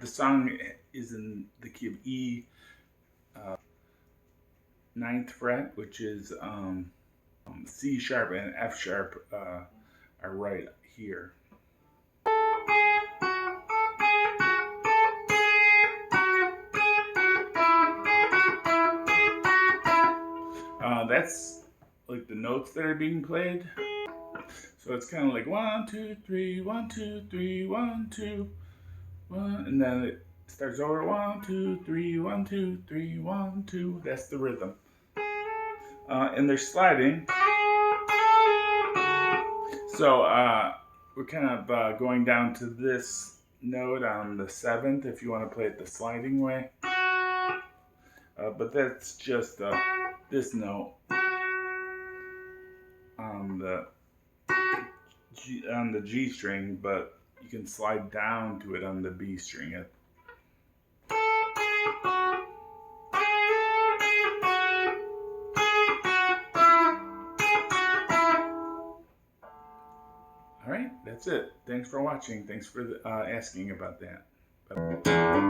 The song is in the key of E, ninth fret, which is C sharp and F sharp are right here. That's like the notes that are being played. So it's kind of like 1, 2, 3, 1, 2, 3, 1, 2, 1, and then it starts over 1, 2, 3, 1, 2, 3, 1, 2. That's the rhythm. And they're sliding. So we're kind of going down to this note on the seventh if you want to play it the sliding way. But that's just this note on the G string, but you can slide down to it on the B string. All right, that's it. Thanks for watching. Thanks for asking about that. Bye.